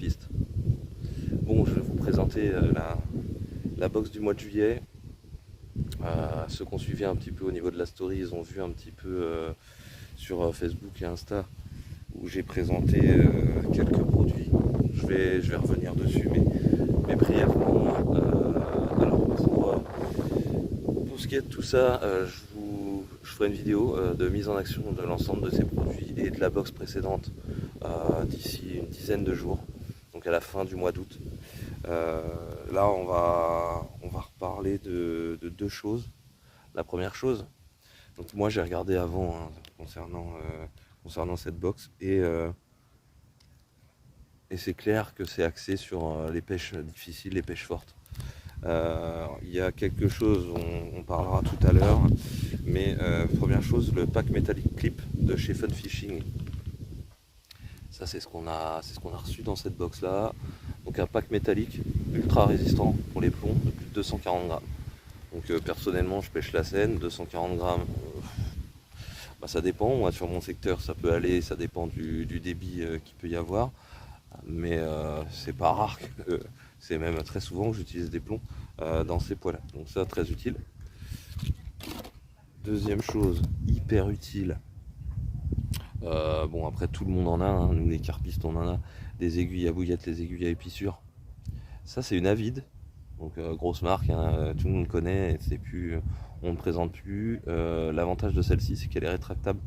carpiste. Bon, je vais vous présenter la box du mois de juillet. Ceux qui ont suivi un petit peu au niveau de la story, ils ont vu un petit peu sur Facebook et Insta où j'ai présenté quelques produits. Je vais revenir dessus, mais brièvement. Alors pour ce qui est de tout ça, je ferai une vidéo de mise en action de l'ensemble de ces produits et de la box précédente d'ici une dizaine de jours, donc à la fin du mois d'août. Là, on va reparler de deux choses. La première chose, donc moi j'ai regardé avant concernant cette box et c'est clair que c'est axé sur les pêches difficiles, les pêches fortes. Il y a quelque chose, on parlera tout à l'heure, mais première chose, le pack métallique clip de chez Fun Fishing. Ça c'est ce qu'on a reçu dans cette box là. Donc un pack métallique ultra résistant pour les plombs de plus de 240 grammes. Donc personnellement je pêche la Seine, 240 grammes. Bah, ça dépend, moi sur mon secteur ça peut aller, ça dépend du débit qu'il peut y avoir. Mais c'est pas rare, c'est même très souvent que j'utilise des plombs dans ces poids là. Donc ça très utile. Deuxième chose, hyper utile. Bon après tout le monde en a, hein. Nous les carpistes on en a, des aiguilles à bouillettes, les aiguilles à épissure. Ça c'est une Avid, donc grosse marque, hein, tout le monde connaît, on ne présente plus. L'avantage de celle-ci c'est qu'elle est rétractable,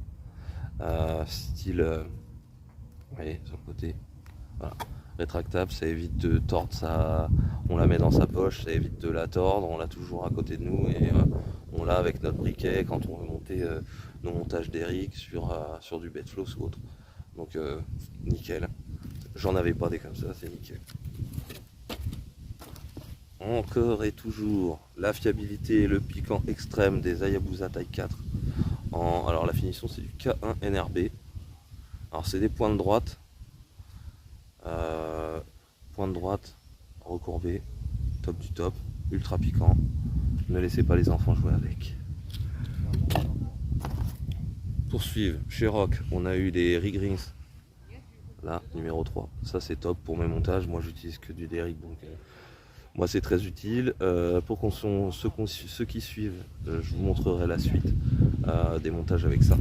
style, vous voyez sur le côté, voilà. Rétractable, ça évite de tordre ça, on la met dans sa poche, ça évite de la tordre, on l'a toujours à côté de nous et on l'a avec notre briquet quand on veut monter nos montages d'Eric sur du bedfloss ou autre. Donc nickel. J'en avais pas des comme ça, c'est nickel. Encore et toujours la fiabilité et le piquant extrême des Hayabusa taille 4. Alors la finition c'est du K1 NRB. Alors c'est des points de droite. Point de droite, recourbé, top du top, ultra piquant. Ne laissez pas les enfants jouer avec. Poursuivre, chez Rock, on a eu des rig rings. Là, numéro 3. Ça c'est top pour mes montages. Moi j'utilise que du Derrick, donc moi c'est très utile. Pour ceux qui suivent, je vous montrerai la suite des montages avec ça.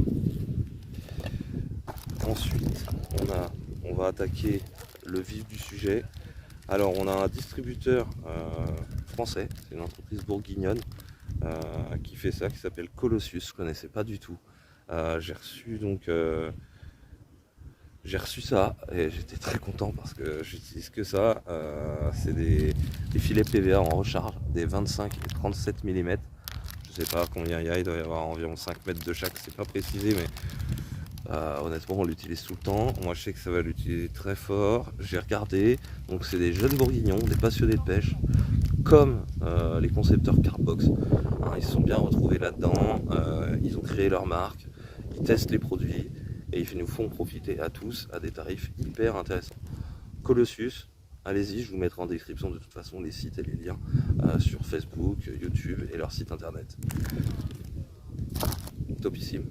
Ensuite, on va attaquer le vif du sujet. Alors on a un distributeur français, c'est une entreprise bourguignonne qui fait ça, qui s'appelle Colossus, je ne connaissais pas du tout. J'ai reçu ça et j'étais très content parce que j'utilise que ça. C'est des filets PVA en recharge, des 25 et 37 mm. Je sais pas combien il doit y avoir environ 5 mètres de chaque, c'est pas précisé, mais honnêtement on l'utilise tout le temps. Moi je sais que ça va l'utiliser très fort. J'ai regardé, donc c'est des jeunes bourguignons, des passionnés de pêche, comme les concepteurs Cardbox, hein, ils se sont bien retrouvés là-dedans, ils ont créé leur marque, ils testent les produits et ils nous font profiter à tous à des tarifs hyper intéressants. Colossus, allez-y, je vous mettrai en description de toute façon les sites et les liens sur Facebook, YouTube et leur site internet. Topissime.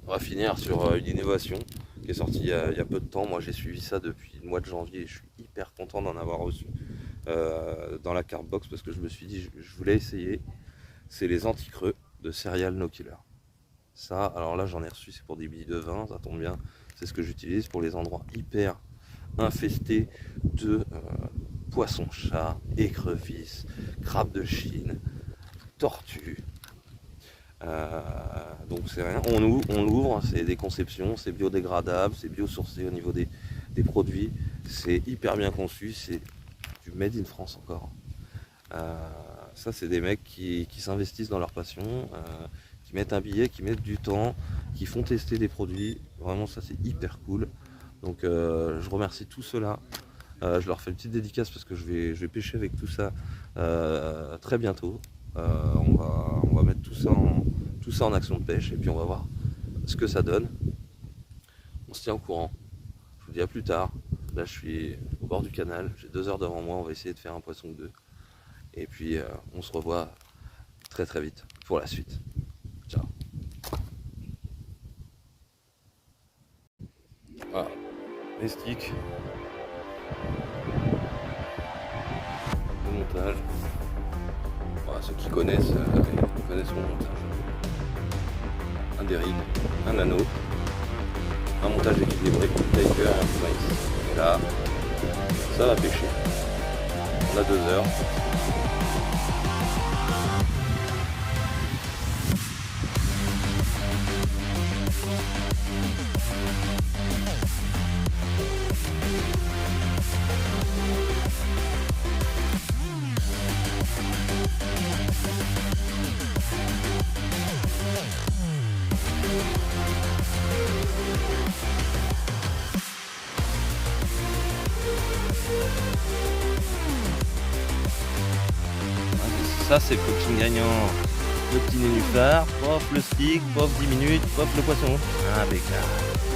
On va finir sur une innovation qui est sortie il y a peu de temps. Moi j'ai suivi ça depuis le mois de janvier et je suis hyper content d'en avoir reçu dans la Cardbox parce que je me suis dit je voulais essayer. C'est les anti-creux de Serial No Killer. Ça, alors là j'en ai reçu, c'est pour des billes de vin, ça tombe bien. C'est ce que j'utilise pour les endroits hyper infestés de poissons-chats, écrevisses, crabes de Chine, tortues. Donc c'est rien, on l'ouvre, c'est des conceptions, c'est biodégradable, c'est biosourcé au niveau des produits, c'est hyper bien conçu, c'est du made in France encore. Ça c'est des mecs qui s'investissent dans leur passion, qui mettent un billet, qui mettent du temps, qui font tester des produits, vraiment ça c'est hyper cool. Donc je remercie tous ceux-là, je leur fais une petite dédicace parce que je vais pêcher avec tout ça très bientôt. On va mettre tout ça en action de pêche et puis on va voir ce que ça donne. On se tient au courant. Je vous dis à plus tard. Là je suis au bord du canal, j'ai 2 heures devant moi, on va essayer de faire un poisson ou deux. Et puis on se revoit très très vite pour la suite. Ciao. Voilà, les sticks. montage. Voilà, ceux qui connaissent mon montage. Un dérive, un anneau, un montage équilibré, taker et un maïs. Et là, ça va pêcher. On a 2 heures. Ça c'est le coaching gagnant. Le petit nénuphar, pof le stick, pof 10 minutes, pof le poisson. Impeccable.